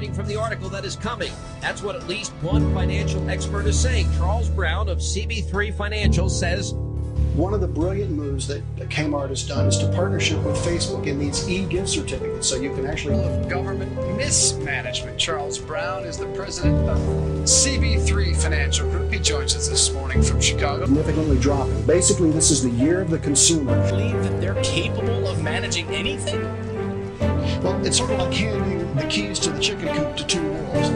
reading from the article that is coming. That's what at least one financial expert is saying. Charles Brown of CB3 Financial says, one of the brilliant moves that Kmart has done is to partnership with Facebook in these e-gift certificates, so you can actually... Of government mismanagement. Charles Brown is the president of CB3 Financial Group. He joins us this morning from Chicago. Significantly dropping. Basically, this is the year of the consumer. Believe that they're capable of managing anything? Well, it's sort of like handing the keys to the chicken coop to two wolves.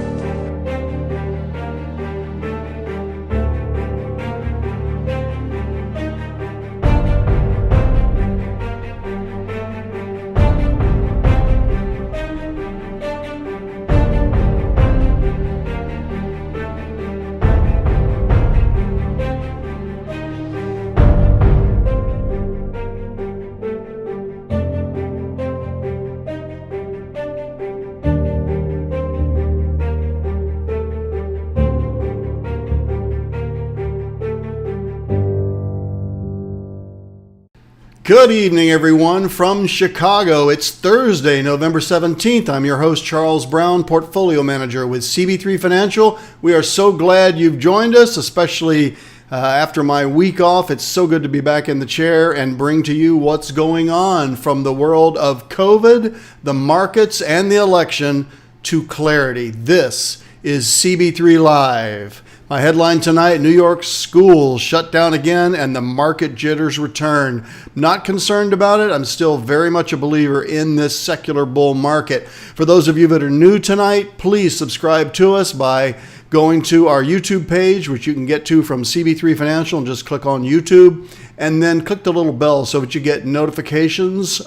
Good evening, everyone, from Chicago. It's Thursday, November 17th. I'm your host, Charles Brown, Portfolio Manager with CB3 Financial. We are so glad you've joined us, especially after my week off. It's so good to be back in the chair and bring to you what's going on from the world of COVID, the markets, and the election to clarity. This is CB3 Live. My headline tonight, New York schools shut down again and the market jitters return. Not concerned about it. I'm still very much a believer in this secular bull market. For those of you that are new tonight, please subscribe to us by going to our YouTube page, which you can get to from CB3 Financial, and just click on YouTube. And then click the little bell so that you get notifications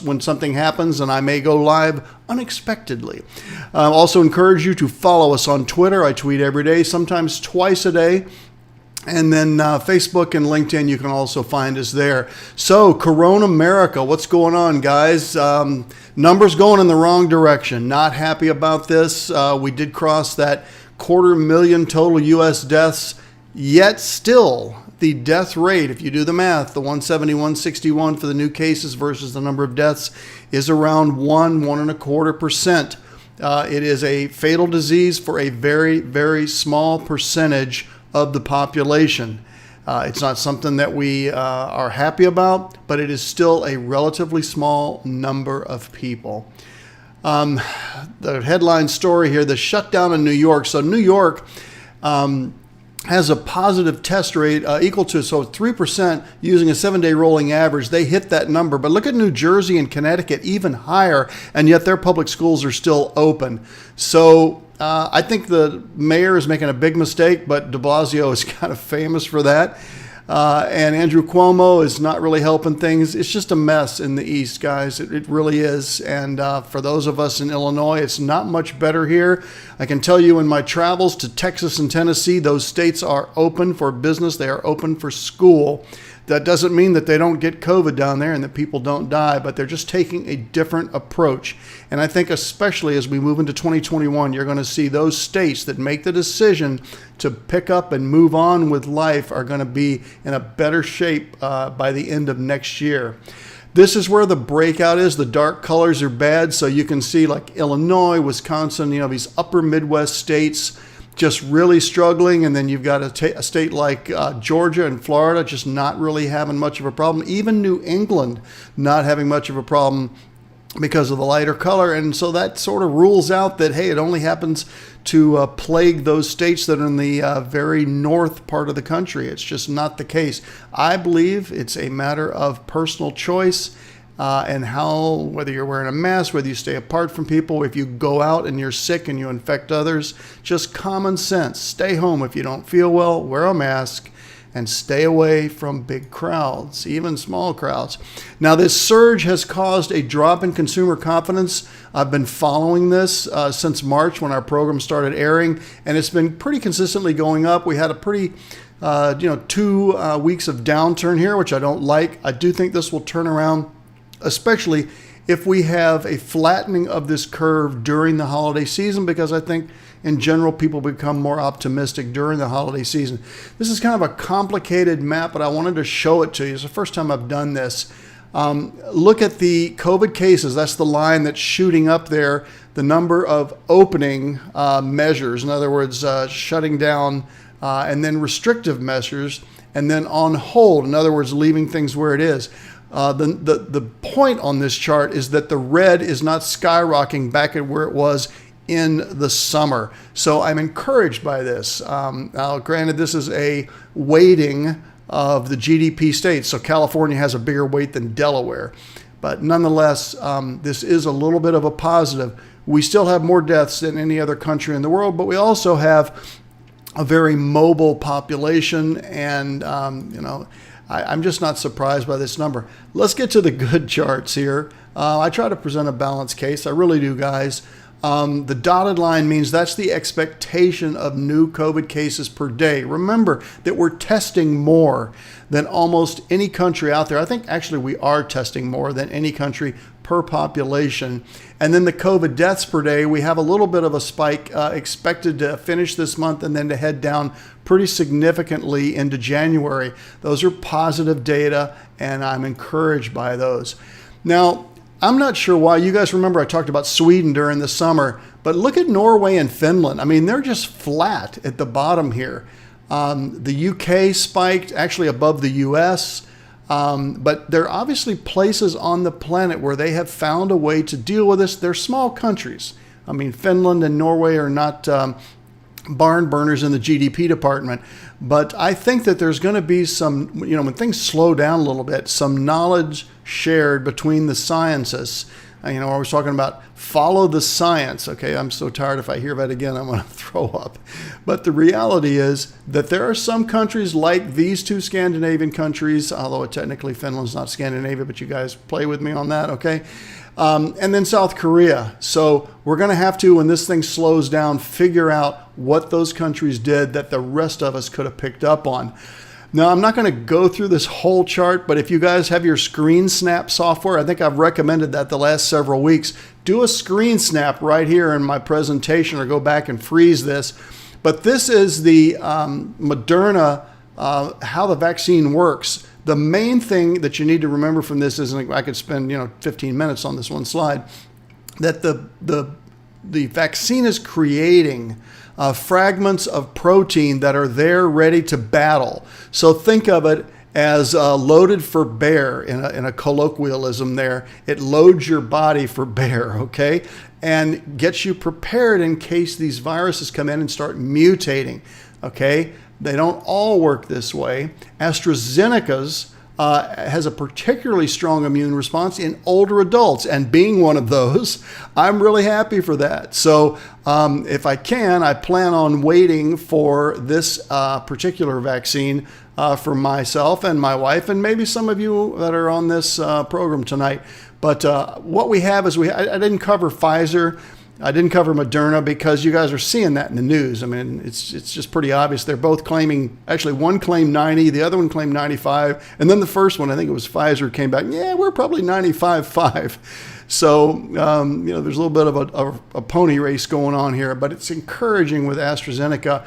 when something happens and I may go live unexpectedly. Also encourage you to follow us on Twitter. I tweet every day, sometimes twice a day. And then Facebook and LinkedIn, you can also find us there. So, Corona America, what's going on, guys? Numbers going in the wrong direction. Not happy about this. We did cross that 250,000 total U.S. deaths, yet still the death rate, if you do the math, the 170, 161 for the new cases versus the number of deaths is around 1.25%. It is a fatal disease for a very, very small percentage of the population. It's not something that we are happy about, but it is still a relatively small number of people. The headline story here, the shutdown in New York. So New York has a positive test rate equal to 3% using a 7-day rolling average. They hit that number. But look at New Jersey and Connecticut, even higher, and yet their public schools are still open. So I think the mayor is making a big mistake, but de Blasio is kind of famous for that. And Andrew Cuomo is not really helping things. It's just a mess in the East, guys. It really is. And for those of us in Illinois, it's not much better here. I can tell you in my travels to Texas and Tennessee, those states are open for business. They are open for school. That doesn't mean that they don't get COVID down there and that people don't die, but they're just taking a different approach. And I think especially as we move into 2021, you're going to see those states that make the decision to pick up and move on with life are going to be in a better shape by the end of next year. This is where the breakout is. The dark colors are bad, so you can see like Illinois, Wisconsin, these upper Midwest states just really struggling, and then you've got a state like Georgia and Florida just not really having much of a problem. Even New England not having much of a problem because of the lighter color. And so that sort of rules out that, hey, it only happens to plague those states that are in the very north part of the country. It's just not the case. I believe it's a matter of personal choice. And how, whether you're wearing a mask, whether you stay apart from people, if you go out and you're sick and you infect others, just common sense. Stay home if you don't feel well, wear a mask, and stay away from big crowds, even small crowds. Now, this surge has caused a drop in consumer confidence. I've been following this since March when our program started airing, and it's been pretty consistently going up. We had a pretty 2 weeks of downturn here, which I don't like. I do think this will turn around, especially if we have a flattening of this curve during the holiday season, because I think in general people become more optimistic during the holiday season. This is kind of a complicated map, but I wanted to show it to you. It's the first time I've done this. Look at the COVID cases. That's the line that's shooting up there. The number of opening measures, in other words, shutting down, and then restrictive measures, and then on hold, in other words, leaving things where it is. The point on this chart is that the red is not skyrocketing back at where it was in the summer. So I'm encouraged by this. Now, granted, this is a weighting of the GDP states, so California has a bigger weight than Delaware. But nonetheless, this is a little bit of a positive. We still have more deaths than any other country in the world, but we also have a very mobile population, and I'm just not surprised by this number. Let's get to the good charts here. I try to present a balanced case. I really do, guys. The dotted line means that's the expectation of new COVID cases per day. Remember that we're testing more than almost any country out there. I think actually we are testing more than any country per population. And then the COVID deaths per day, we have a little bit of a spike expected to finish this month and then to head down pretty significantly into January. Those are positive data, and I'm encouraged by those. Now, I'm not sure why. You guys remember I talked about Sweden during the summer, but look at Norway and Finland. I mean, they're just flat at the bottom here. The UK spiked actually above the US, but there are obviously places on the planet where they have found a way to deal with this. They're small countries. I mean, Finland and Norway are not barn burners in the GDP department, but I think that there's going to be some, when things slow down a little bit, some knowledge shared between the scientists. I was talking about follow the science. Okay, I'm so tired. If I hear that again, I'm going to throw up. But the reality is that there are some countries like these two Scandinavian countries, although technically Finland's not Scandinavia, but you guys play with me on that, okay? And then South Korea. So we're going to have to, when this thing slows down, figure out what those countries did that the rest of us could have picked up on. Now, I'm not going to go through this whole chart, but if you guys have your screen snap software, I think I've recommended that the last several weeks. Do a screen snap right here in my presentation, or go back and freeze this. But this is the Moderna, how the vaccine works. The main thing that you need to remember from this is, and I could spend 15 minutes on this one slide, that the vaccine is creating fragments of protein that are there ready to battle. So think of it as loaded for bear in a colloquialism there. It loads your body for bear, okay? And gets you prepared in case these viruses come in and start mutating, okay? They don't all work this way. AstraZeneca's has a particularly strong immune response in older adults, and being one of those, I'm really happy for that. So if I can, I plan on waiting for this particular vaccine for myself and my wife, and maybe some of you that are on this program tonight. But what we have is I didn't cover Pfizer. I didn't cover Moderna because you guys are seeing that in the news. I mean, it's just pretty obvious. They're both claiming, actually one claimed 90, the other one claimed 95. And then the first one, I think it was Pfizer, came back, yeah, we're probably 95.5. So, there's a little bit of a pony race going on here, but it's encouraging with AstraZeneca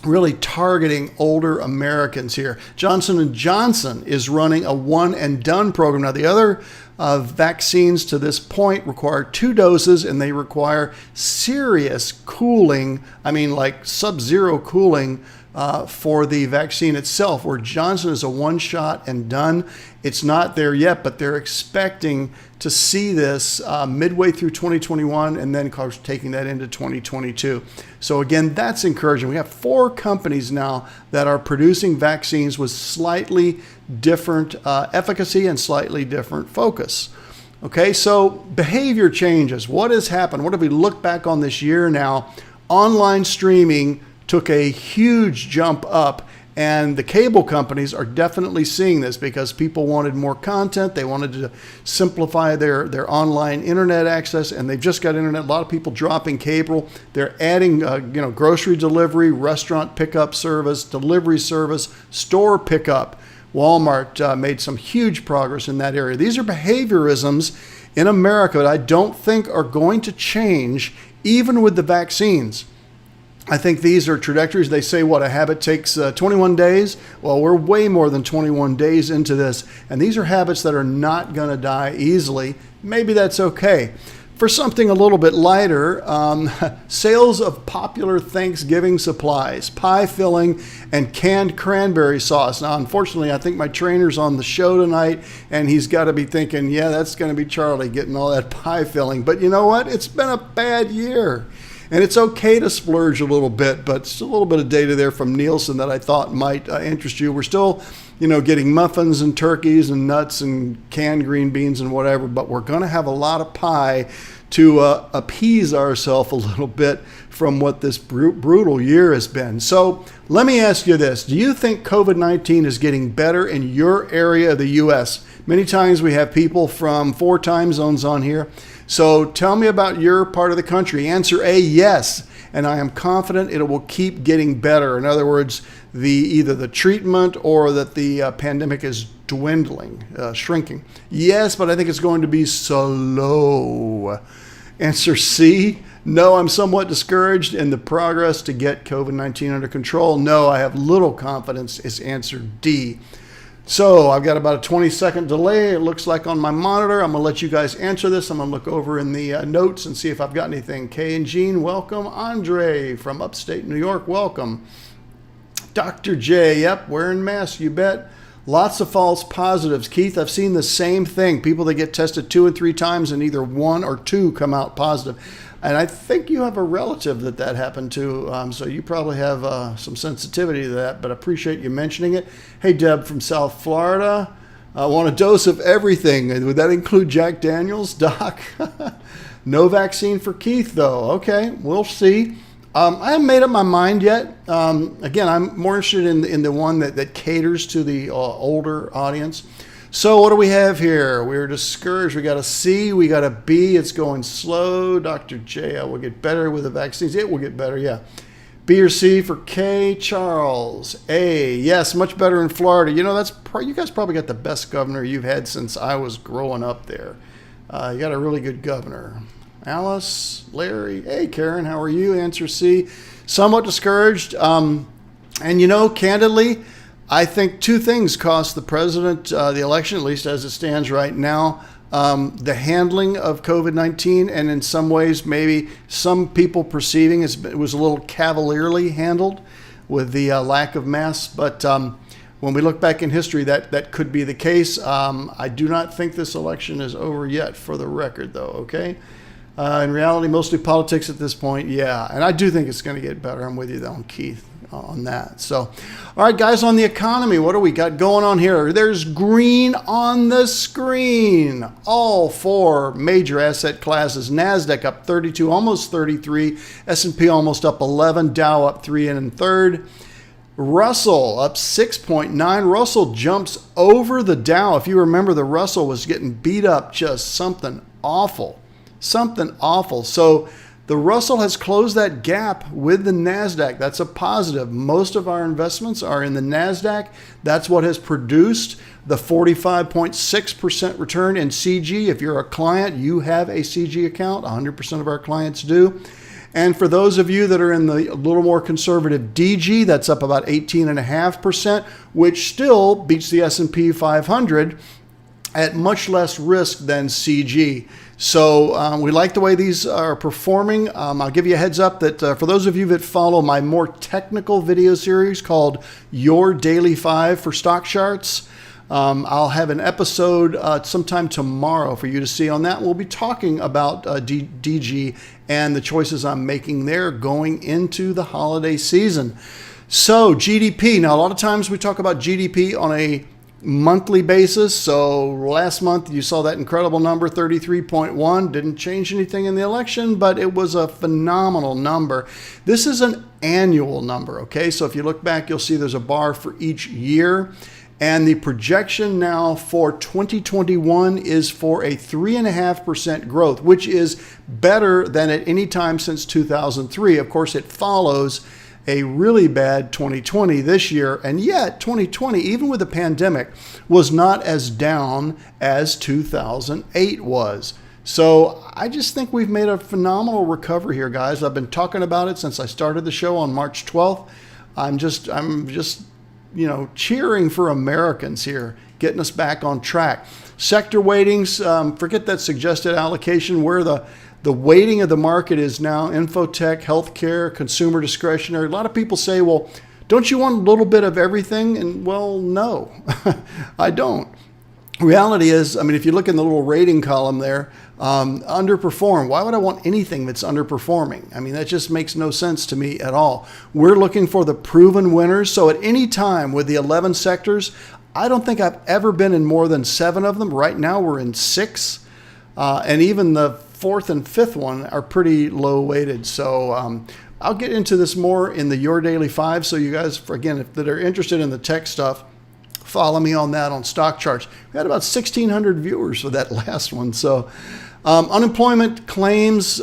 really targeting older Americans here. Johnson & Johnson is running a one and done program. Now, the other vaccines to this point require 2 doses, and they require serious cooling, like sub-zero cooling for the vaccine itself, where Johnson is a one shot and done. It's not there yet, but they're expecting to see this midway through 2021, and then, of course, taking that into 2022. So again, that's encouraging. We have 4 companies now that are producing vaccines with slightly different efficacy and slightly different focus. Okay, so behavior changes. What has happened? What have we looked back on this year now? Online streaming took a huge jump up, and the cable companies are definitely seeing this because people wanted more content. They wanted to simplify their online internet access, and they've just got internet. A lot of people dropping cable. They're adding grocery delivery, restaurant pickup service, delivery service, store pickup. Walmart made some huge progress in that area. These are behaviorisms in America that I don't think are going to change even with the vaccines. I think these are trajectories. They say what a habit takes 21 days. Well, we're way more than 21 days into this. And these are habits that are not going to die easily. Maybe that's okay. For something a little bit lighter, sales of popular Thanksgiving supplies, pie filling, and canned cranberry sauce. Now, unfortunately, I think my trainer's on the show tonight, and he's got to be thinking, yeah, that's going to be Charlie getting all that pie filling. But you know what? It's been a bad year. And it's okay to splurge a little bit, but it's a little bit of data there from Nielsen that I thought might interest you. We're still, getting muffins and turkeys and nuts and canned green beans and whatever, but we're going to have a lot of pie to appease ourselves a little bit from what this brutal year has been. So let me ask you this. Do you think COVID-19 is getting better in your area of the U.S.? Many times we have people from 4 time zones on here. So tell me about your part of the country. Answer A, yes. And I am confident it will keep getting better. In other words, either the treatment or that the pandemic is dwindling, shrinking. Yes, but I think it's going to be slow. Answer C, no, I'm somewhat discouraged in the progress to get COVID-19 under control. No, I have little confidence is answer D. So I've got about a 20-second delay, it looks like on my monitor. I'm going to let you guys answer this. I'm going to look over in the notes and see if I've got anything. Kay and Jean, welcome. Andre from upstate New York, welcome. Dr. J, yep, wearing masks, you bet. Lots of false positives. Keith, I've seen the same thing. People that get tested 2 and 3 times and either 1 or 2 come out positive. And I think you have a relative that happened to, so you probably have some sensitivity to that, but I appreciate you mentioning it. Hey, Deb from South Florida. I want a dose of everything. Would that include Jack Daniels, Doc? No vaccine for Keith, though. Okay, we'll see. I haven't made up my mind yet. Again, I'm more interested in the one that caters to the older audience. So what do we have here? We're discouraged. We got a C, we got a B. It's going slow. Dr. J, I will get better with the vaccines. It will get better, yeah. B or C for K. Charles. A, yes, much better in Florida. You guys probably got the best governor you've had since I was growing up there. You got a really good governor. Alice, Larry, hey, Karen, how are you? Answer C. Somewhat discouraged. And candidly, I think 2 things cost the president the election, at least as it stands right now. The handling of COVID-19, and in some ways, maybe some people perceiving it was a little cavalierly handled with the lack of masks. But when we look back in history, that could be the case. I do not think this election is over yet, for the record, though, okay? In reality, mostly politics at this point, yeah. And I do think it's going to get better. I'm with you, though, Keith, on that. So, all right, guys, on the economy, what do we got going on here? There's green on the screen. All 4 major asset classes. NASDAQ up 32, almost 33. S&P almost up 11. Dow up 3 and 1/3. Russell up 6.9. Russell jumps over the Dow. If you remember, the Russell was getting beat up, just something awful. Something awful. So the Russell has closed that gap with the NASDAQ. That's a positive. Most of our investments are in the NASDAQ. That's what has produced the 45.6% return in CG. If you're a client, you have a CG account. 100% of our clients do. And for those of you that are in the little more conservative DG, that's up about 18.5%, which still beats the S&P 500 at much less risk than CG. So we like the way these are performing. I'll give you a heads up that for those of you that follow my more technical video series called Your Daily 5 for Stock Charts, I'll have an episode sometime tomorrow for you to see on that. We'll be talking about DG and the choices I'm making there going into the holiday season. So GDP. Now, a lot of times we talk about GDP on a monthly basis. So last month you saw that incredible number, 33.1. Didn't change anything in the election, but it was a phenomenal number. This is an annual number, okay? So if you look back, you'll see there's a bar for each year. And the projection now for 2021 is for a 3.5% growth, which is better than at any time since 2003. Of course, it follows a really bad 2020 this year, and yet 2020, even with the pandemic, was not as down as 2008 was. So I just think we've made a phenomenal recovery here, guys. I've been talking about it since I started the show on March 12th. I'm just, cheering for Americans here, getting us back on track. Sector weightings, forget that suggested allocation. Where the weighting of the market is now: infotech, healthcare, consumer discretionary. A lot of people say, well, don't you want a little bit of everything? And well, no, I don't. Reality is, if you look in the little rating column there, underperform. Why would I want anything that's underperforming? That just makes no sense to me at all. We're looking for the proven winners. So at any time with the 11 sectors, I don't think I've ever been in more than 7 of them. Right now we're in 6. And even the 4th and 5th one are pretty low weighted. So I'll get into this more in the Your Daily 5. So you guys, again, if that are interested in the tech stuff, follow me on that on Stock Charts. We had about 1,600 viewers for that last one. So unemployment claims,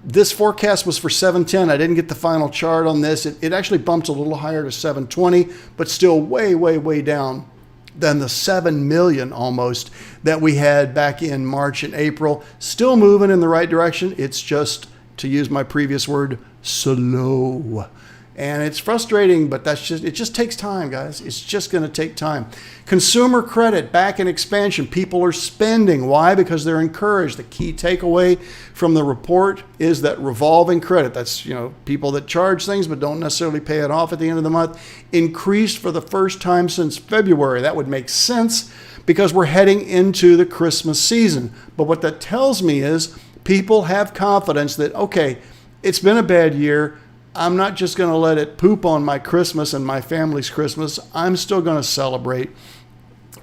this forecast was for 710. I didn't get the final chart on this. It actually bumped a little higher to 720, but still way, way, way down than the 7 million almost that we had back in March and April. Still moving in the right direction. It's just, to use my previous word, slow. And it's frustrating, but it just takes time, guys. It's just going to take time. Consumer credit back in expansion. People are spending. Why? Because they're encouraged. The key takeaway from the report is that revolving credit, that's people that charge things but don't necessarily pay it off at the end of the month, increased for the first time since February. That would make sense because we're heading into the Christmas season. But what that tells me is people have confidence that, okay, it's been a bad year. I'm not just going to let it poop on my Christmas and my family's Christmas. I'm still going to celebrate.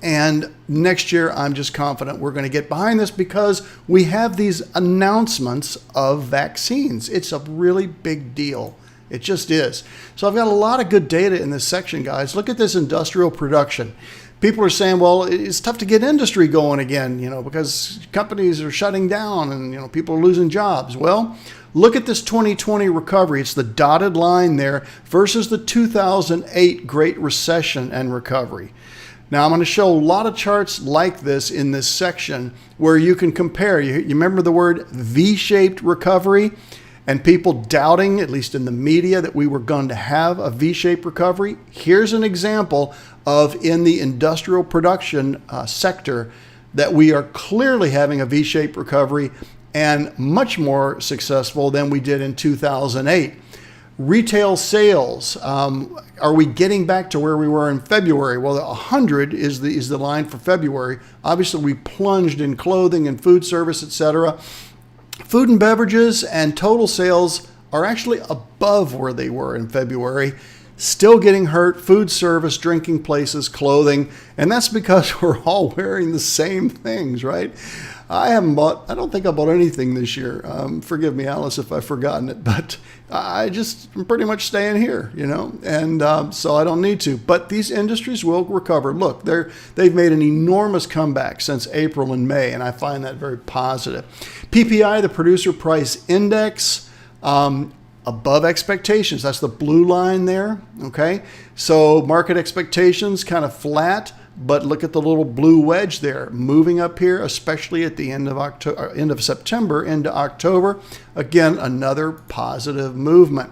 And next year, I'm just confident we're going to get behind this because we have these announcements of vaccines. It's a really big deal. It just is. So I've got a lot of good data in this section, guys. Look at this industrial production. People are saying, well, it's tough to get industry going again, because companies are shutting down and, people are losing jobs. Well, look at this 2020 recovery. It's the dotted line there versus the 2008 Great Recession and recovery. Now, I'm going to show a lot of charts like this in this section where you can compare. You remember the word V-shaped recovery and people doubting, at least in the media, that we were going to have a V-shaped recovery? Here's an example of in the industrial production sector that we are clearly having a V-shaped recovery and much more successful than we did in 2008. Retail sales, are we getting back to where we were in February? Well, 100 is the line for February. Obviously, we plunged in clothing and food service, etc. Food and beverages and total sales are actually above where they were in February. Still getting hurt, food service, drinking places, clothing, and that's because we're all wearing the same things, right? I don't think I bought anything this year. Forgive me, Alice, if I've forgotten it, but I'm pretty much staying here, and so I don't need to. But these industries will recover. Look, they've made an enormous comeback since April and May, and I find that very positive. PPI, the Producer Price Index, above expectations. That's the blue line there, okay? So market expectations kind of flat, but look at the little blue wedge there, moving up here, especially at the end of September into October. Again, another positive movement.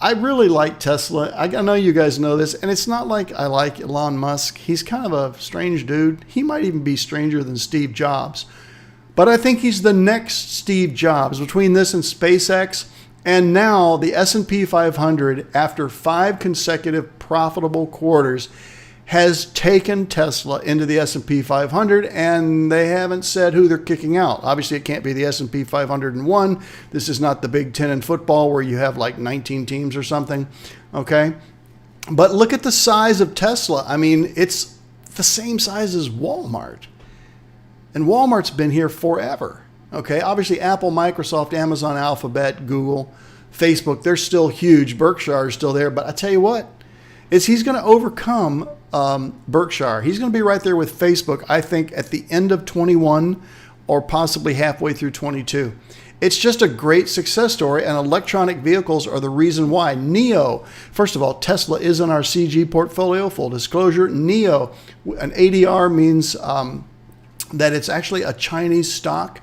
I really like Tesla. I know you guys know this, and it's not like I like Elon Musk. He's kind of a strange dude. He might even be stranger than Steve Jobs. But I think he's the next Steve Jobs. Between this and SpaceX, and now the S&P 500, after 5 consecutive profitable quarters, has taken Tesla into the S&P 500, and they haven't said who they're kicking out. Obviously, it can't be the S&P 501. This is not the Big Ten in football where you have like 19 teams or something, okay? But look at the size of Tesla. It's the same size as Walmart. And Walmart's been here forever, okay? Obviously, Apple, Microsoft, Amazon, Alphabet, Google, Facebook, they're still huge. Berkshire is still there. But I tell you what, he's going to overcome Berkshire. He's going to be right there with Facebook, I think, at the end of 21 or possibly halfway through 22. It's just a great success story, and electronic vehicles are the reason why. NIO, first of all, Tesla is in our CG portfolio, full disclosure. NIO, an ADR means that it's actually a Chinese stock,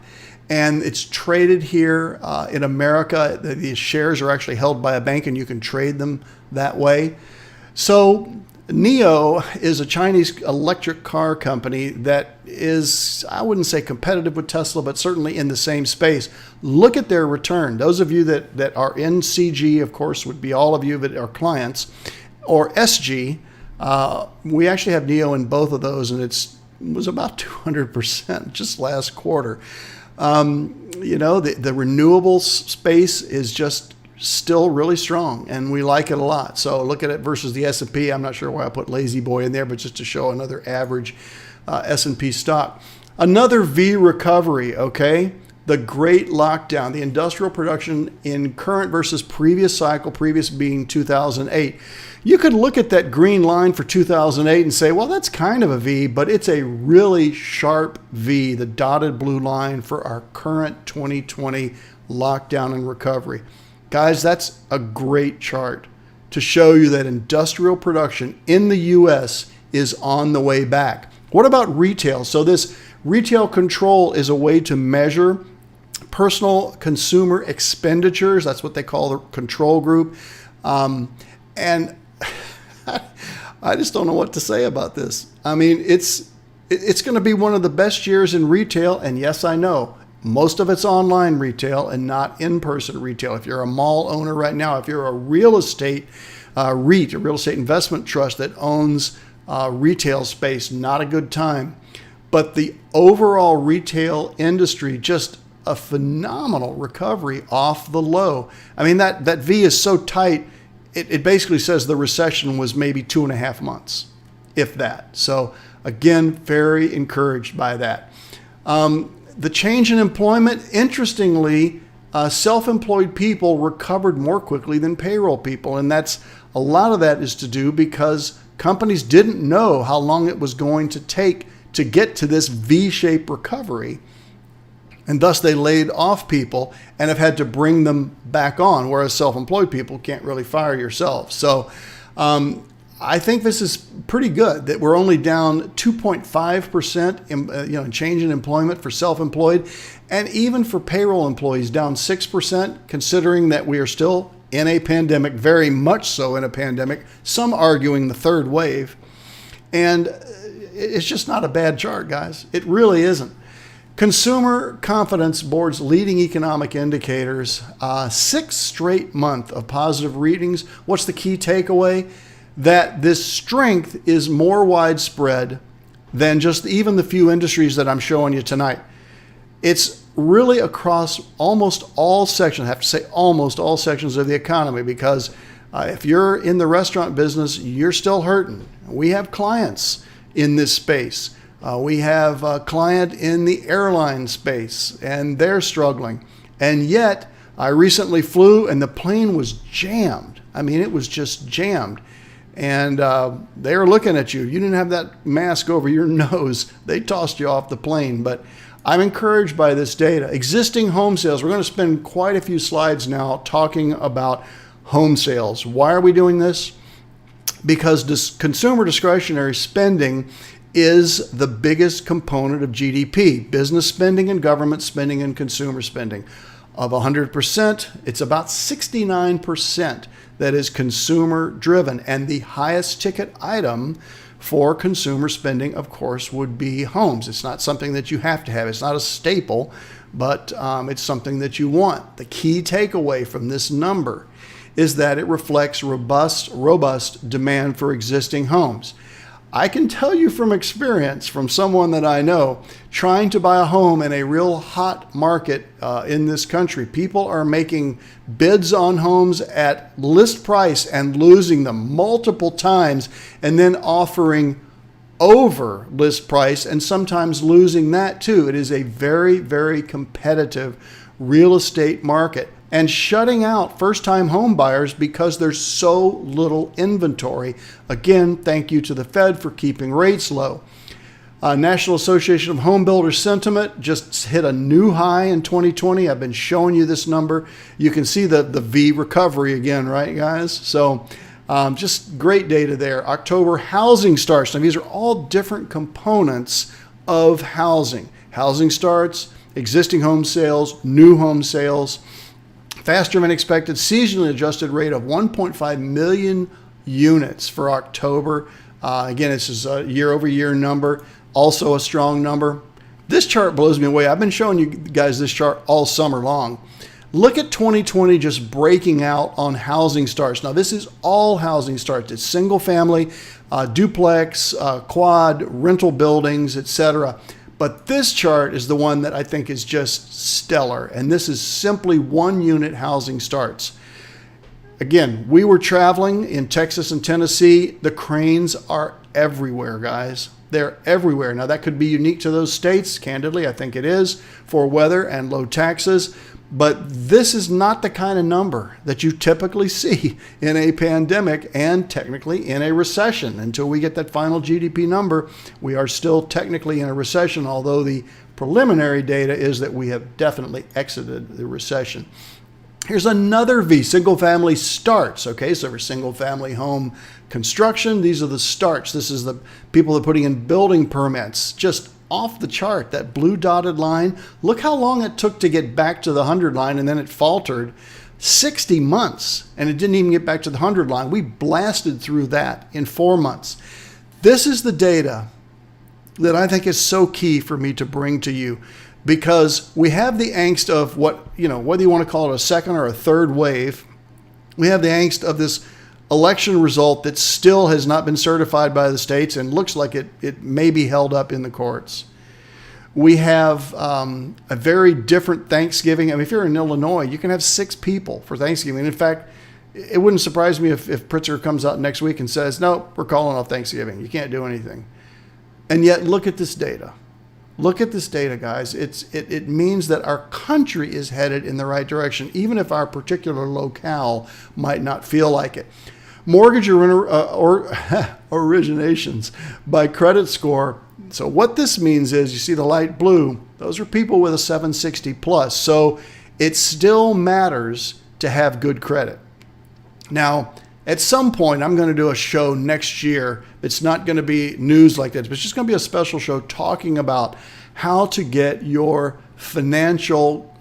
and it's traded here in America. The shares are actually held by a bank, and you can trade them that way. So NIO is a Chinese electric car company that is, I wouldn't say competitive with Tesla, but certainly in the same space. Look at their return. Those of you that are in CG, of course, would be all of you that are clients, or SG. We actually have NIO in both of those, and it was about 200% just last quarter. The renewables space is just still really strong, and we like it a lot. So look at it versus the S&P. I'm not sure why I put Lazy Boy in there, but just to show another average S&P stock. Another V recovery, okay? The great lockdown, the industrial production in current versus previous cycle, previous being 2008. You could look at that green line for 2008 and say, well, that's kind of a V, but it's a really sharp V, the dotted blue line for our current 2020 lockdown and recovery. Guys, that's a great chart to show you that industrial production in the U.S. is on the way back. What about retail? So this retail control is a way to measure personal consumer expenditures. That's what they call the control group. And I just don't know what to say about this. I mean, it's going to be one of the best years in retail. And yes, I know most of it's online retail and not in-person retail. If you're a mall owner right now, if you're a real estate REIT, a real estate investment trust that owns retail space, not a good time. But the overall retail industry, just a phenomenal recovery off the low. I mean, that V is so tight, it basically says the recession was maybe 2.5 months, if that. So again, very encouraged by that. The change in employment, interestingly, self-employed people recovered more quickly than payroll people. And a lot of that is to do because companies didn't know how long it was going to take to get to this V-shaped recovery. And thus they laid off people and have had to bring them back on, whereas self-employed people can't really fire yourself. So I think this is pretty good that we're only down 2.5% in change in employment for self-employed, and even for payroll employees down 6%, considering that we are still in a pandemic, very much so in a pandemic, some arguing the third wave. And it's just not a bad chart, guys. It really isn't. Consumer Confidence Board's leading economic indicators, 6 straight month of positive readings. What's the key takeaway? That this strength is more widespread than just even the few industries that I'm showing you tonight. It's really across almost all sections. I have to say almost all sections of the economy, because if you're in the restaurant business, you're still hurting. We have clients in this space. We have a client in the airline space, and they're struggling. And yet, I recently flew, and the plane was jammed. I mean, it was just jammed. And they were looking at you. You didn't have that mask over your nose. They tossed you off the plane. But I'm encouraged by this data. Existing home sales. We're going to spend quite a few slides now talking about home sales. Why are we doing this? Because consumer discretionary spending is the biggest component of GDP. Business spending and government spending and consumer spending. Of 100%, it's about 69% that is consumer driven. And the highest ticket item for consumer spending, of course, would be homes. It's not something that you have to have. It's not a staple, but it's something that you want. The key takeaway from this number is that it reflects robust demand for existing homes. I can tell you from experience, from someone that I know, trying to buy a home in a real hot market in this country, people are making bids on homes at list price and losing them multiple times, and then offering over list price and sometimes losing that too. It is a very, very competitive real estate market, and shutting out first-time home buyers because there's so little inventory. Again, thank you to the Fed for keeping rates low. National Association of Home Builders sentiment just hit a new high in 2020. I've been showing you this number. You can see the V recovery again, right, guys? So just great data there. October housing starts. Now, these are all different components of housing. Housing starts, existing home sales, new home sales. Faster than expected, seasonally adjusted rate of 1.5 million units for October. Again, this is a year-over-year number, also a strong number. This chart blows me away. I've been showing you guys this chart all summer long. Look at 2020 just breaking out on housing starts. Now, this is all housing starts. It's single family, duplex, quad, rental buildings, etc. But this chart is the one that I think is just stellar. And this is simply one unit housing starts. Again, we were traveling in Texas and Tennessee. The cranes are everywhere, guys. They're everywhere. Now, that could be unique to those states. Candidly, I think it is for weather and low taxes. But this is not the kind of number that you typically see in a pandemic and technically in a recession. Until we get that final GDP number, we are still technically in a recession, although the preliminary data is that we have definitely exited the recession. Here's another V, single family starts. Okay, so for single family home construction, these are the starts. This is the people that are putting in building permits. Just off the chart, that blue dotted line. Look how long it took to get back to the 100 line, and then it faltered 60 months, and it didn't even get back to the 100 line. We blasted through that in 4 months. This is the data that I think is so key for me to bring to you, because we have the angst of what, whether you want to call it a second or a third wave, we have the angst of this election result that still has not been certified by the states and looks like it may be held up in the courts. We have a very different Thanksgiving. I mean, if you're in Illinois, you can have 6 people for Thanksgiving. In fact, it wouldn't surprise me if Pritzker comes out next week and says, no, we're calling off Thanksgiving. You can't do anything. And yet, look at this data. Look at this data, guys. It means that our country is headed in the right direction, even if our particular locale might not feel like it. Mortgage originations by credit score. So what this means is, you see the light blue, those are people with a 760 plus. So it still matters to have good credit. Now, at some point, I'm going to do a show next year. It's not going to be news like this, but it's just going to be a special show talking about how to get your financial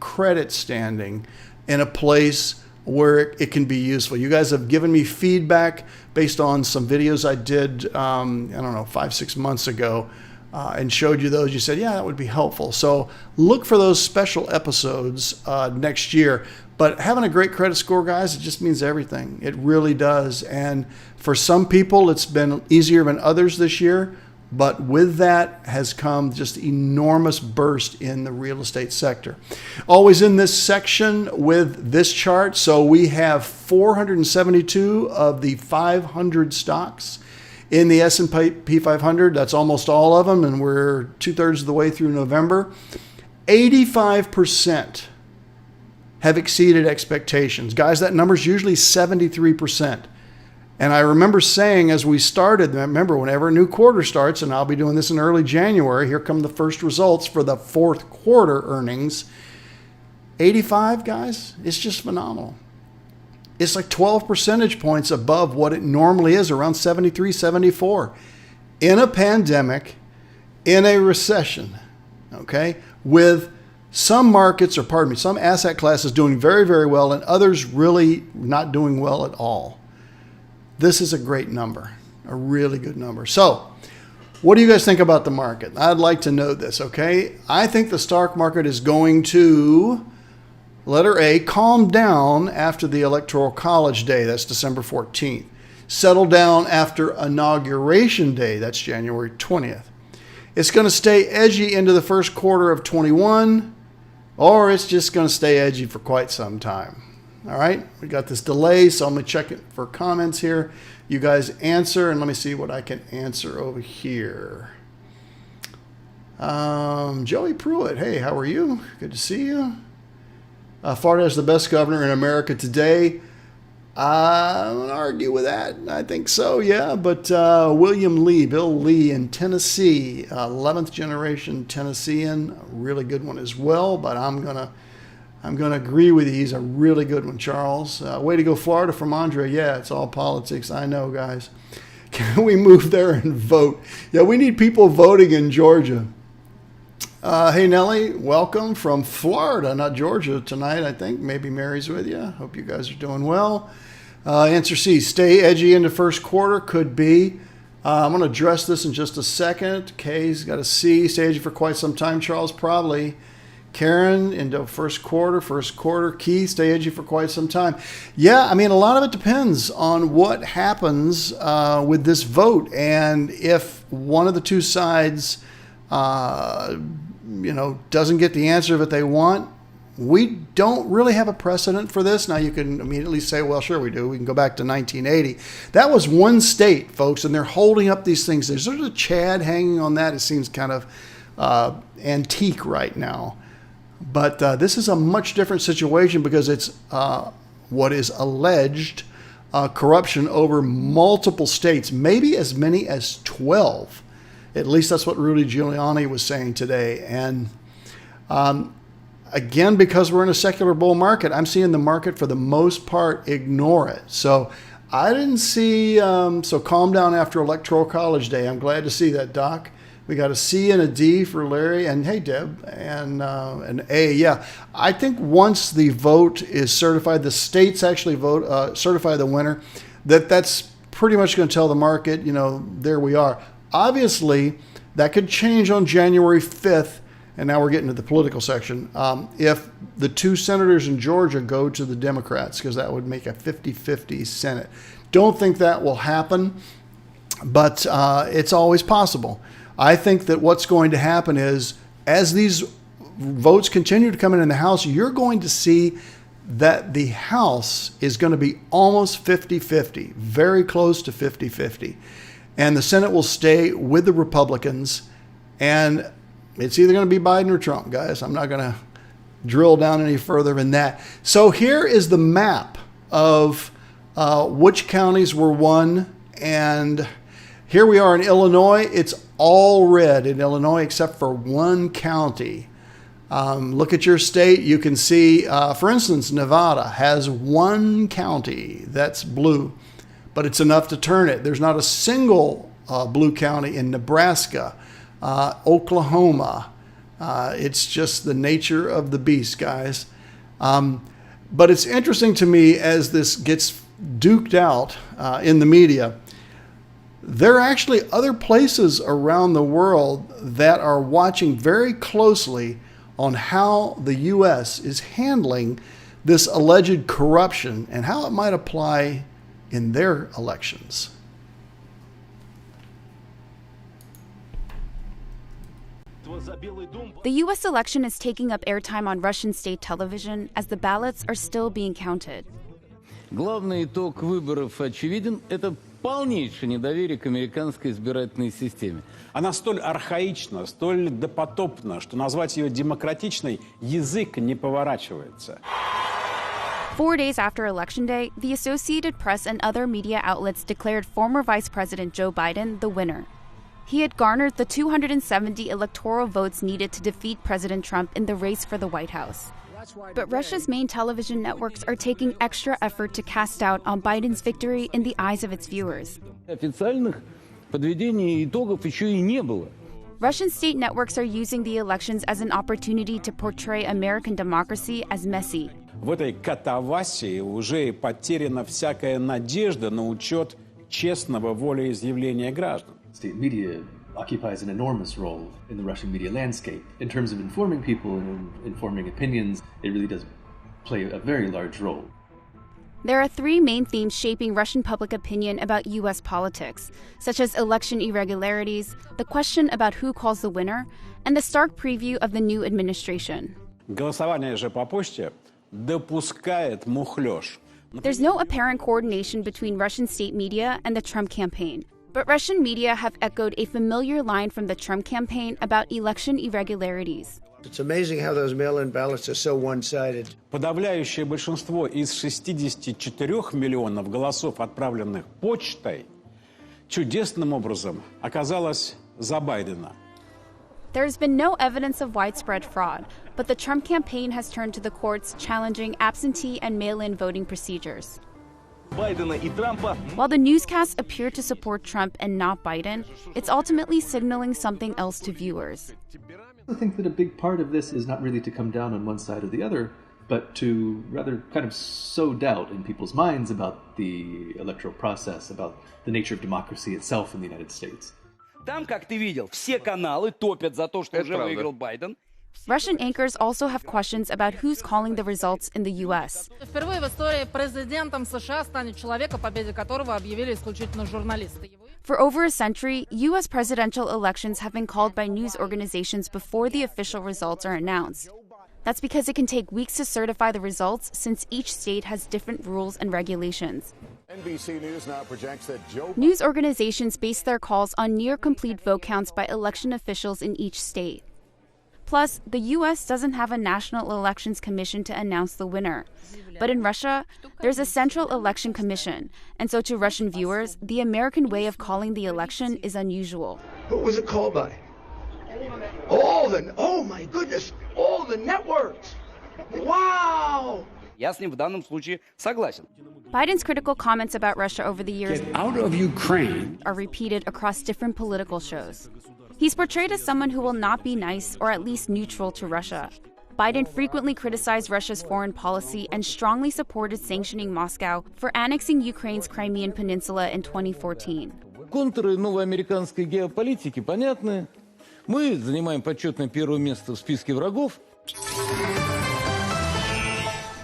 credit standing in a place where it can be useful. You guys have given me feedback based on some videos I did, 5-6 months ago, and showed you those. You said, yeah, that would be helpful. So look for those special episodes next year. But having a great credit score, guys, it just means everything. It really does. And for some people, it's been easier than others this year. But with that has come just enormous burst in the real estate sector. Always in this section with this chart. So we have 472 of the 500 stocks in the S&P 500. That's almost all of them, and we're 2/3 of the way through November. 85% have exceeded expectations. Guys, that number is usually 73%. And I remember saying as we started, remember, whenever a new quarter starts, and I'll be doing this in early January, here come the first results for the fourth quarter earnings. 85, guys, it's just phenomenal. It's like 12 percentage points above what it normally is, around 73, 74. In a pandemic, in a recession, okay, with some markets, some asset classes doing very, very well, and others really not doing well at all. This is a great number, a really good number. So, what do you guys think about the market? I'd like to know this, okay? I think the stock market is going to, letter A, calm down after the Electoral College Day, that's December 14th. Settle down after Inauguration Day, that's January 20th. It's going to stay edgy into the first quarter of 21, or it's just going to stay edgy for quite some time. All right, we got this delay, so I'm going to check it for comments here. You guys answer, and let me see what I can answer over here. Joey Pruitt, hey, how are you? Good to see you. Florida is the best governor in America today. I'm going to argue with that. I think so, yeah. But William Lee, Bill Lee in Tennessee, 11th generation Tennessean, a really good one as well. But I'm going to agree with you. He's a really good one, Charles. Way to go, Florida, from Andre. Yeah, it's all politics. I know, guys. Can we move there and vote? Yeah, we need people voting in Georgia. Hey, Nellie, welcome from Florida, not Georgia tonight, I think. Maybe Mary's with you. Hope you guys are doing well. Answer C, stay edgy into first quarter. Could be. I'm going to address this in just a second. K's got a C, stay edgy for quite some time. Charles, probably. Karen, into first quarter. Keith, stay edgy for quite some time. Yeah, I mean, a lot of it depends on what happens with this vote. And if one of the two sides, doesn't get the answer that they want, we don't really have a precedent for this. Now, you can immediately say, well, sure we do. We can go back to 1980. That was one state, folks, and they're holding up these things. There's a Chad hanging on that. It seems kind of antique right now. But this is a much different situation because it's what is alleged corruption over multiple states, maybe as many as 12. At least that's what Rudy Giuliani was saying today. And again, because we're in a secular bull market, I'm seeing the market for the most part ignore it. So I didn't see, so calm down after Electoral College Day. I'm glad to see that, Doc. We got a C and a D for Larry, and hey, Deb, and an A. Yeah, I think once the vote is certified, the states actually certify the winner, that's pretty much going to tell the market, there we are. Obviously, that could change on January 5th, and now we're getting to the political section, if the two senators in Georgia go to the Democrats, because that would make a 50-50 Senate. Don't think that will happen, but it's always possible. I think that what's going to happen is, as these votes continue to come in the House, you're going to see that the House is going to be almost 50-50, very close to 50-50. And the Senate will stay with the Republicans. And it's either going to be Biden or Trump, guys. I'm not going to drill down any further than that. So here is the map of which counties were won. And here we are in Illinois. It's all red in Illinois except for one county. Look at your state. You can see, for instance, Nevada has one county that's blue, but it's enough to turn it. There's not a single blue county in Nebraska, Oklahoma. It's just the nature of the beast, guys. But it's interesting to me as this gets duked out in the media. There are actually other places around the world that are watching very closely on how the U.S. is handling this alleged corruption and how it might apply in their elections. The U.S. election is taking up airtime on Russian state television as the ballots are still being counted. Главный итог выборов очевиден – это полнейшее недоверие к американской избирательной системе. Она столь архаична, столь допотопна, что назвать ее демократичной язык не поворачивается. 4 days after Election Day, the Associated Press and other media outlets declared former Vice President Joe Biden the winner. He had garnered the 270 electoral votes needed to defeat President Trump in the race for the White House. But Russia's main television networks are taking extra effort to cast doubt on Biden's victory in the eyes of its viewers. Официальных подведений итогов еще и не было. Russian state networks are using the elections as an opportunity to portray American democracy as messy. В этой катавасии уже потеряна всякая надежда на учет честного волеизъявления граждан. State media occupies an enormous role in the Russian media landscape. In terms of informing people and informing opinions, it really does play a very large role. There are three main themes shaping Russian public opinion about U.S. politics, such as election irregularities, the question about who calls the winner, and the stark preview of the new administration. Голосование же по почте допускает мухлёж. There's no apparent coordination between Russian state media and the Trump campaign. But Russian media have echoed a familiar line from the Trump campaign about election irregularities. It's amazing how those mail-in ballots are so one-sided. Подавляющее большинство из 64 миллионов голосов, отправленных почтой, чудесным образом оказалось за Байдена. There's been no evidence of widespread fraud, but the Trump campaign has turned to the courts challenging absentee and mail-in voting procedures. While the newscasts appear to support Trump and not Biden, it's ultimately signaling something else to viewers. I think that a big part of this is not really to come down on one side or the other, but to rather kind of sow doubt in people's minds about the electoral process, about the nature of democracy itself in the United States. Там, как ты видел, все каналы топят за то, что уже выиграл Байден. Russian anchors also have questions about who's calling the results in the U.S. Впервые в истории президентом США станет человек, о победе которого объявили исключительно журналисты. For over a century, U.S. presidential elections have been called by news organizations before the official results are announced. That's because it can take weeks to certify the results since each state has different rules and regulations. NBC News now projects that News organizations base their calls on near-complete vote counts by election officials in each state. Plus, the U.S. doesn't have a National Elections Commission to announce the winner. But in Russia, there's a Central Election Commission, and so to Russian viewers, the American way of calling the election is unusual. Who was it called by? Oh my goodness, all the networks. Wow! Я с ним в данном случае согласен. Biden's critical comments about Russia over the years Out of Ukraine. are repeated across different political shows. He's portrayed as someone who will not be nice or at least neutral to Russia. Biden frequently criticized Russia's foreign policy and strongly supported sanctioning Moscow for annexing Ukraine's Crimean Peninsula in 2014. Контуры новой американской геополитики понятны. Мы занимаем почетное первое место в списке врагов.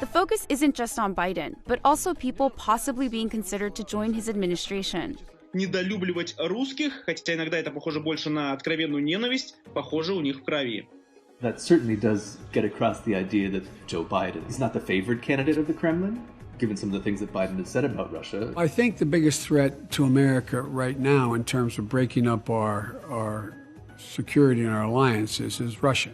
The focus isn't just on Biden, but also people possibly being considered to join his administration. Недолюбливать русских, хотя иногда это похоже больше на откровенную ненависть, похоже у них в крови. That certainly does get across the idea that Joe Biden is not the favored candidate of the Kremlin, given some of the things that Biden has said about Russia. I think the biggest threat to America right now in terms of breaking up our security and our alliances is Russia.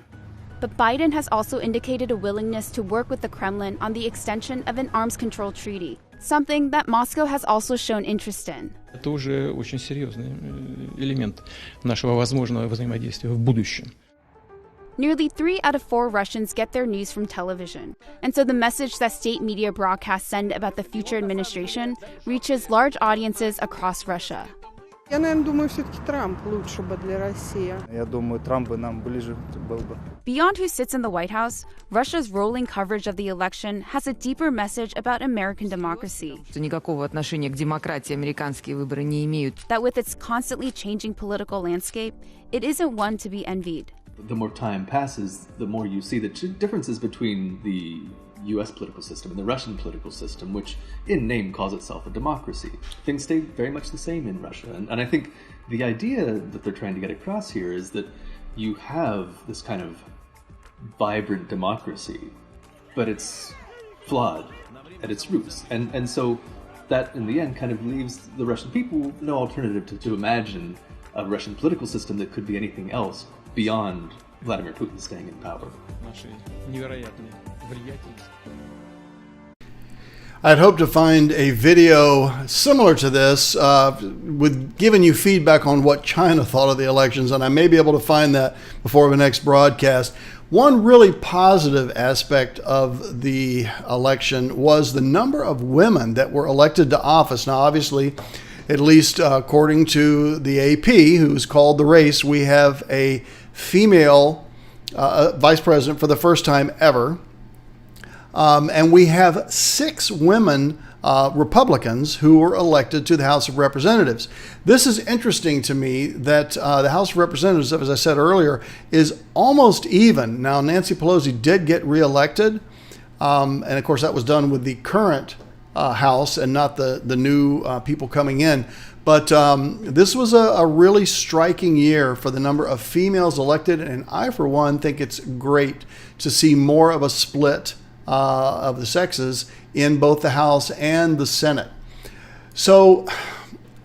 But Biden has also indicated a willingness to work with the Kremlin on the extension of an arms control treaty, something that Moscow has also shown interest in. Это уже очень серьезный элемент нашего возможного взаимодействия в будущем. Nearly 3 out of 4 Russians get their news from television, and so the message that state media broadcasts send about the future administration reaches large audiences across Russia. Я, наверное, думаю, все-таки Трамп лучше бы для России. Я думаю, Трамп бы нам ближе был бы. Beyond who sits in the White House, Russia's rolling coverage of the election has a deeper message about American democracy. Никакого отношения к демократии американские выборы не имеют. That with its constantly changing political landscape, it isn't one to be envied. The more time passes, the more you see the differences between the U.S. political system and the Russian political system, which in name calls itself a democracy. Things stay very much the same in Russia. And I think the idea that they're trying to get across here is that you have this kind of vibrant democracy, but it's flawed at its roots. And so that, in the end, kind of leaves the Russian people no alternative to imagine a Russian political system that could be anything else beyond Vladimir Putin staying in power. I'd hoped to find a video similar to this with giving you feedback on what China thought of the elections, and I may be able to find that before the next broadcast. One really positive aspect of the election was the number of women that were elected to office. Now, obviously, at least according to the AP, who's called the race, we have a female vice president for the first time ever. And we have 6 women Republicans who were elected to the House of Representatives. This is interesting to me that the House of Representatives, as I said earlier, is almost even. Now, Nancy Pelosi did get reelected, and of course that was done with the current House and not the new people coming in. But this was a really striking year for the number of females elected, and I, for one, think it's great to see more of a split of the sexes in both the House and the Senate. So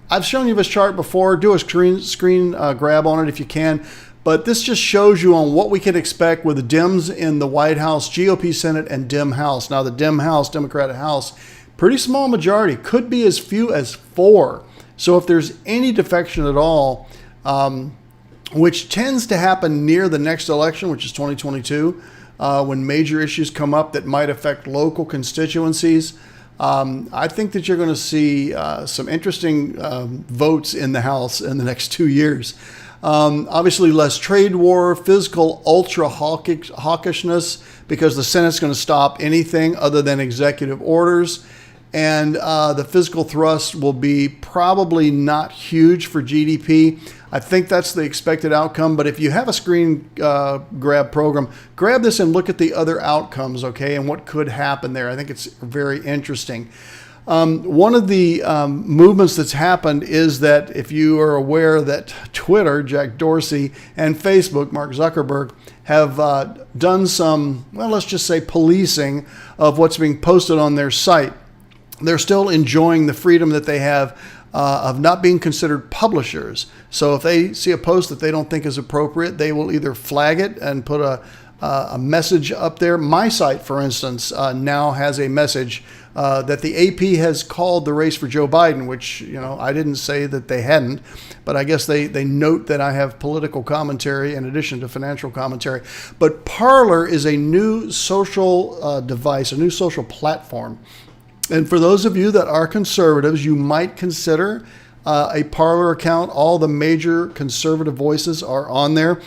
I've shown you this chart before. Do a screen grab on it if you can. But this just shows you on what we can expect with the Dems in the White House, GOP Senate, and Dem House. Now, the Dem House, Democratic House, pretty small majority, could be as few as 4. So if there's any defection at all, which tends to happen near the next election, which is 2022, when major issues come up that might affect local constituencies, I think that you're going to see some interesting votes in the House in the next 2 years. Obviously, less trade war, physical ultra hawkishness, because the Senate's going to stop anything other than executive orders. And the fiscal thrust will be probably not huge for GDP. I think that's the expected outcome. But if you have a screen grab program, grab this and look at the other outcomes, okay, and what could happen there. I think it's very interesting. One of the movements that's happened is that if you are aware that Twitter, Jack Dorsey, and Facebook, Mark Zuckerberg, have done some, well, let's just say policing of what's being posted on their site. They're still enjoying the freedom that they have of not being considered publishers. So if they see a post that they don't think is appropriate, they will either flag it and put a message up there. My site, for instance, now has a message that the AP has called the race for Joe Biden, which, I didn't say that they hadn't, but I guess they note that I have political commentary in addition to financial commentary. But Parler is a new social device, a new social platform. And for those of you that are conservatives, you might consider a Parler account. All the major conservative voices are on there.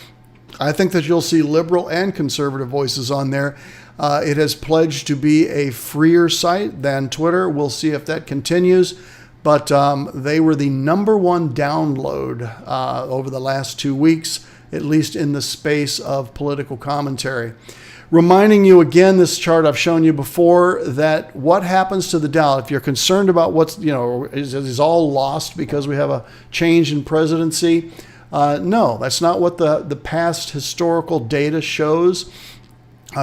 I think that you'll see liberal and conservative voices on there. It has pledged to be a freer site than Twitter. We'll see if that continues. But they were the #1 download over the last 2 weeks, at least in the space of political commentary. Reminding you again, this chart I've shown you before, that what happens to the Dow, if you're concerned about what's, is all lost because we have a change in presidency, no, that's not what the past historical data shows.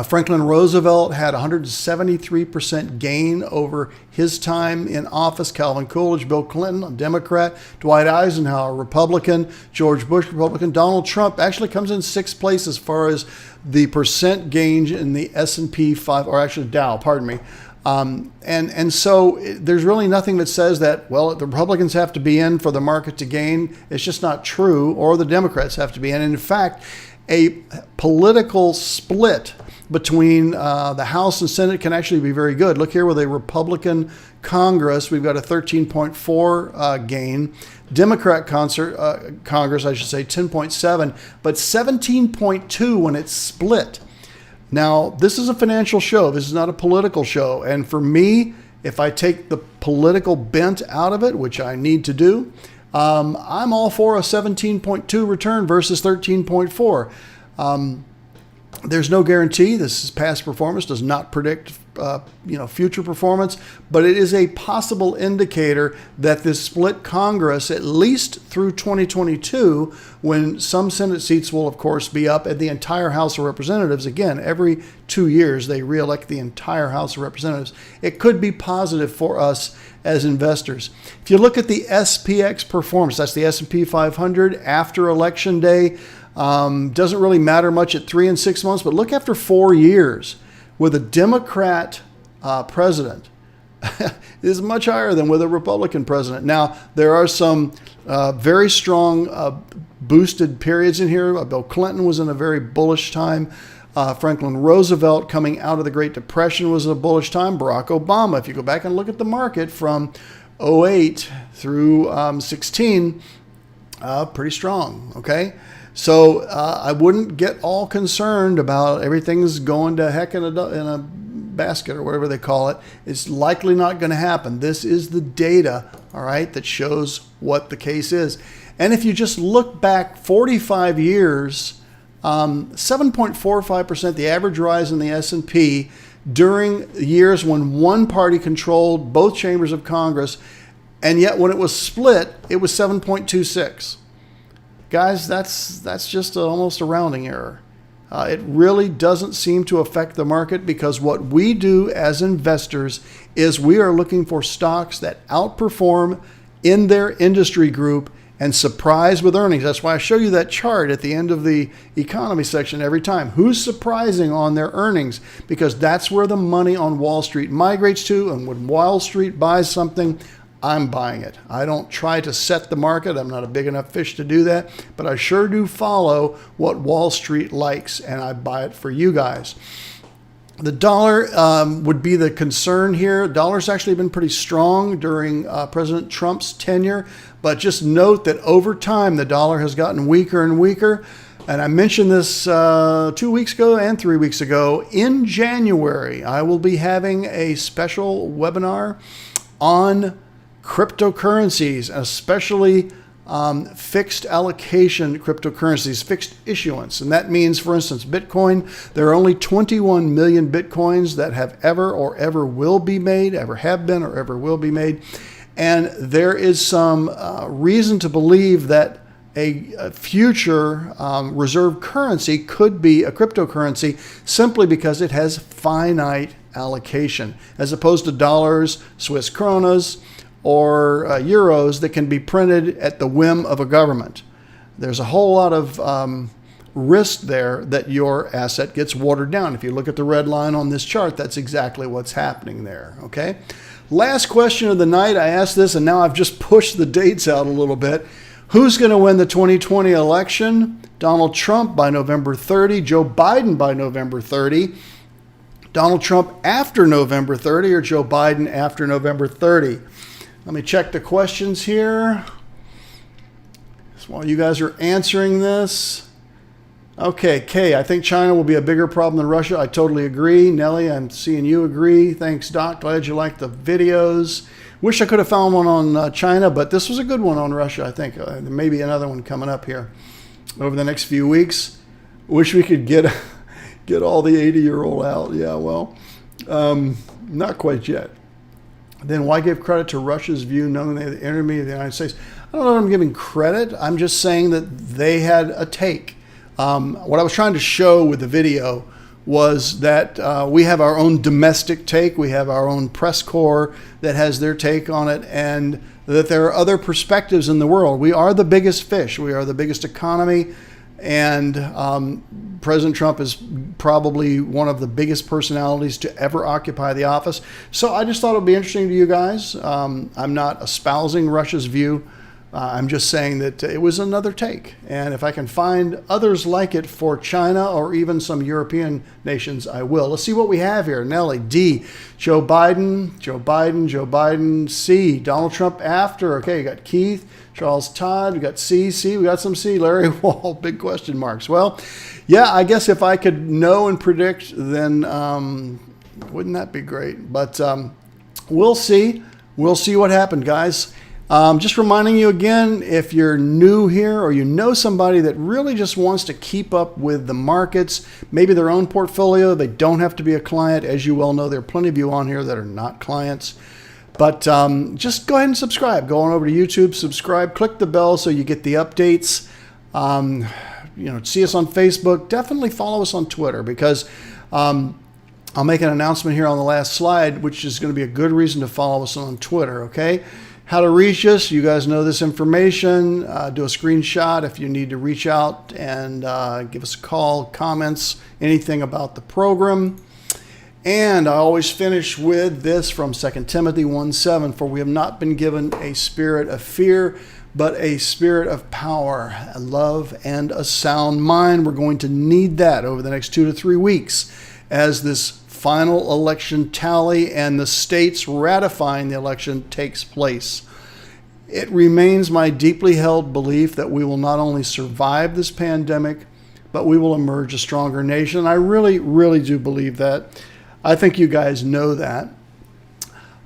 Franklin Roosevelt had 173% gain over his time in office. Calvin Coolidge, Bill Clinton, a Democrat, Dwight Eisenhower, Republican, George Bush, Republican, Donald Trump actually comes in 6th place as far as the percent gain in the S&P 5, or actually Dow, pardon me. And so there's really nothing that says that, well, the Republicans have to be in for the market to gain. It's just not true, or the Democrats have to be in. And in fact, a political split between the House and Senate can actually be very good. Look here with a Republican Congress, we've got a 13.4 gain. Democrat Congress, I should say, 10.7, but 17.2 when it's split. Now, this is a financial show. This is not a political show. And for me, if I take the political bent out of it, which I need to do, I'm all for a 17.2 return versus 13.4. There's no guarantee. This is past performance, does not predict future performance, but it is a possible indicator that this split Congress, at least through 2022, when some Senate seats will, of course, be up, and the entire House of Representatives, again, every 2 years they reelect the entire House of Representatives, it could be positive for us as investors. If you look at the SPX performance, that's the S&P 500 after Election Day, doesn't really matter much at 3 and 6 months, but look after 4 years with a Democrat president. It is much higher than with a Republican president. Now, there are some very strong boosted periods in here. Bill Clinton was in a very bullish time. Franklin Roosevelt coming out of the Great Depression was a bullish time. Barack Obama, if you go back and look at the market from 08 through 16, pretty strong, okay? So I wouldn't get all concerned about everything's going to heck in a basket or whatever they call it. It's likely not going to happen. This is the data, all right, that shows what the case is. And if you just look back 45 years, 7.45%, the average rise in the S&P during years when one party controlled both chambers of Congress, and yet when it was split, it was 7.26. Guys, that's just almost a rounding error. It really doesn't seem to affect the market, because what we do as investors is we are looking for stocks that outperform in their industry group and surprise with earnings. That's why I show you that chart at the end of the economy section every time. Who's surprising on their earnings? Because that's where the money on Wall Street migrates to, and when Wall Street buys something, I'm buying it. I don't try to set the market. I'm not a big enough fish to do that, but I sure do follow what Wall Street likes, and I buy it for you guys. The dollar would be the concern here. Dollar's actually been pretty strong during President Trump's tenure, but just note that over time the dollar has gotten weaker and weaker. And I mentioned this 2 weeks ago and 3 weeks ago. In January, I will be having a special webinar on cryptocurrencies, especially fixed allocation cryptocurrencies, fixed issuance. And that means, for instance, Bitcoin, there are only 21 million Bitcoins that have ever will be made, ever have been or ever will be made. And there is some reason to believe that a future reserve currency could be a cryptocurrency simply because it has finite allocation, as opposed to dollars, Swiss kronas, or euros that can be printed at the whim of a government. There's a whole lot of risk there that your asset gets watered down. If you look at the red line on this chart, that's exactly what's happening there, okay? Last question of the night, I asked this, and now I've just pushed the dates out a little bit. Who's going to win the 2020 election? Donald Trump by November 30, Joe Biden by November 30, Donald Trump after November 30, or Joe Biden after November 30? Let me check the questions here. So while you guys are answering this. Okay, Kay, I think China will be a bigger problem than Russia. I totally agree. Nellie, I'm seeing you agree. Thanks, Doc. Glad you liked the videos. Wish I could have found one on China, but this was a good one on Russia, I think. There may be another one coming up here over the next few weeks. Wish we could get all the 80-year-old out. Yeah, well, not quite yet. Then why give credit to Russia's view knowing they're the enemy of the United States? I don't know if I'm giving credit. I'm just saying that they had a take. What I was trying to show with the video was that we have our own domestic take. We have our own press corps that has their take on it, and that there are other perspectives in the world. We are the biggest fish. We are the biggest economy. And President Trump is probably one of the biggest personalities to ever occupy the office. So I just thought it would be interesting to you guys. I'm not espousing Russia's view. I'm just saying that it was another take. And if I can find others like it for China or even some European nations, I will. Let's see what we have here. Nellie, D, Joe Biden, Joe Biden, Joe Biden. C, Donald Trump after. Okay, you got Keith, Charles Todd, we got C, we got some C, Larry Wall, big question marks. Well, yeah, I guess if I could know and predict, then wouldn't that be great? But we'll see. We'll see what happened, guys. Just reminding you again, if you're new here or you know somebody that really just wants to keep up with the markets, maybe their own portfolio, they don't have to be a client. As you well know, there are plenty of you on here that are not clients. But just go ahead and subscribe. Go on over to YouTube, subscribe, click the bell so you get the updates. See us on Facebook. Definitely follow us on Twitter, because I'll make an announcement here on the last slide, which is going to be a good reason to follow us on Twitter, okay? How to reach us, you guys know this information. Do a screenshot if you need to reach out and give us a call, comments, anything about the program. And I always finish with this from 2 Timothy 1:7, for we have not been given a spirit of fear, but a spirit of power, a love, and a sound mind. We're going to need that over the next 2 to 3 weeks as this final election tally and the states ratifying the election takes place. It remains my deeply held belief that we will not only survive this pandemic, but we will emerge a stronger nation. I really, really do believe that. I think you guys know that.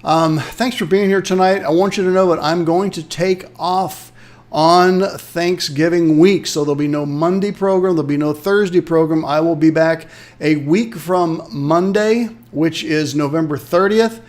Thanks for being here tonight. I want you to know that I'm going to take off on Thanksgiving week. So there'll be no Monday program. There'll be no Thursday program. I will be back a week from Monday, which is November 30th.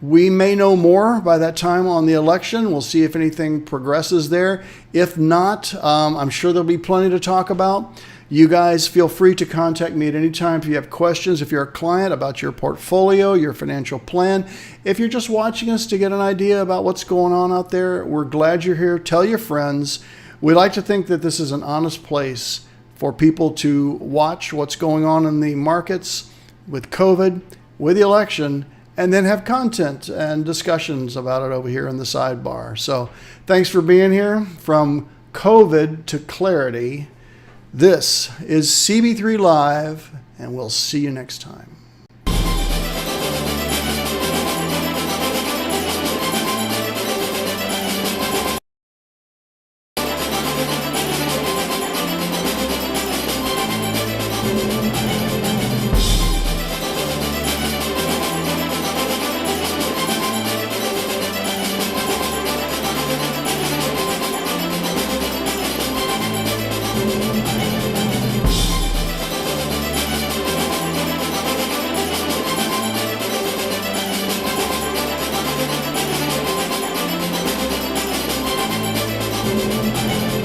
We may know more by that time on the election. We'll see if anything progresses there. If not, I'm sure there'll be plenty to talk about. You guys feel free to contact me at any time if you have questions, if you're a client, about your portfolio, your financial plan. If you're just watching us to get an idea about what's going on out there, we're glad you're here. Tell your friends. We like to think that this is an honest place for people to watch what's going on in the markets with COVID, with the election, and then have content and discussions about it over here in the sidebar. So thanks for being here. From COVID to clarity, this is CB3 Live, and we'll see you next time. Stalemate.